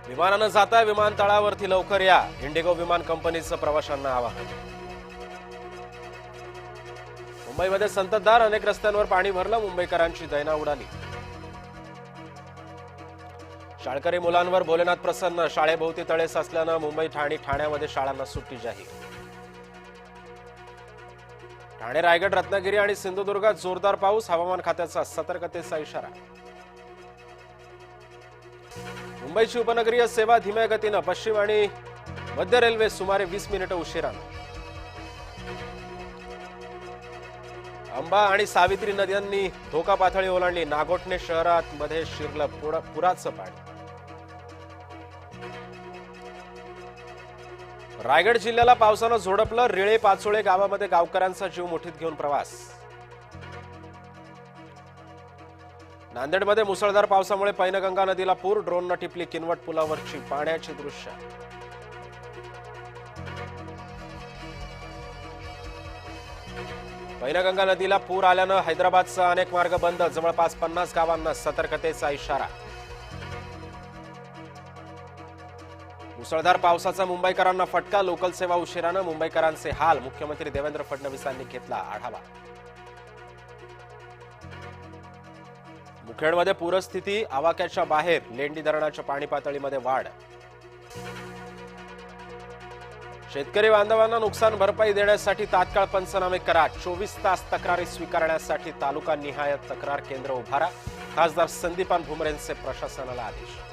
विमानानं जाता विमानतळावरती लवकर या, इंडिगो विमान कंपनीचं प्रवाशांना आवाहन. मुंबईमध्ये संततधार, अनेक रस्त्यांवर पाणी भरलं, मुंबईकरांची दैना उडाली. शाळकरी मुलांवर भोलेनाथ प्रसन्न, शाळेभोवती तळे साचल्यानं मुंबई ठाण्यामध्ये शाळांना सुट्टी जाहीर. ठाणे, रायगड, रत्नागिरी आणि सिंधुदुर्गात जोरदार पाऊस, हवामान खात्याचा सतर्कतेचा इशारा. मुंबईची उपनगरीय सेवा धीम्या गतीनं, पश्चिम आणि मध्य रेल्वे सुमारे 20 मिनिटं उशिरानं. अंबा आणि सावित्री नद्यांनी धोका पातळी ओलांडली, नागोठणे शहरात मध्ये शिरलं पुराचं पाणी. रायगड जिल्ह्याला पावसानं झोडपलं, रिळे पाचोळे गावामध्ये गावकऱ्यांचा जीव मुठीत घेऊन प्रवास. नांदेडमध्ये मुसळधार पावसामुळे पैनगंगा नदीला पूर, ड्रोननं टिपली किनवट पुलावरची पाण्याची दृश्य. पैनगंगा नदीला पूर आल्यानं हैदराबादचा अनेक मार्ग बंद, जवळपास 50 गावांना सतर्कतेचा इशारा. मुसळधार पावसाचा मुंबईकरांना फटका, लोकल सेवा उशिरानं, मुंबईकरांचे हाल, मुख्यमंत्री देवेंद्र फडणवीसांनी घेतला आढावा. मुखेडमध्ये पूरस्थिती, आवाक्याच्या बाहेर, लेंडी धरणाच्या पाणी पातळीमध्ये वाढ. शेतकरी बांधवांना नुकसान भरपाई देण्यासाठी तात्काळ पंचनामे करा, 24 तास तक्रारी स्वीकारण्यासाठी तालुका निहाय तक्रार केंद्र उभारा, खासदार संदीपान भुमरेंचे प्रशासनाला आदेश.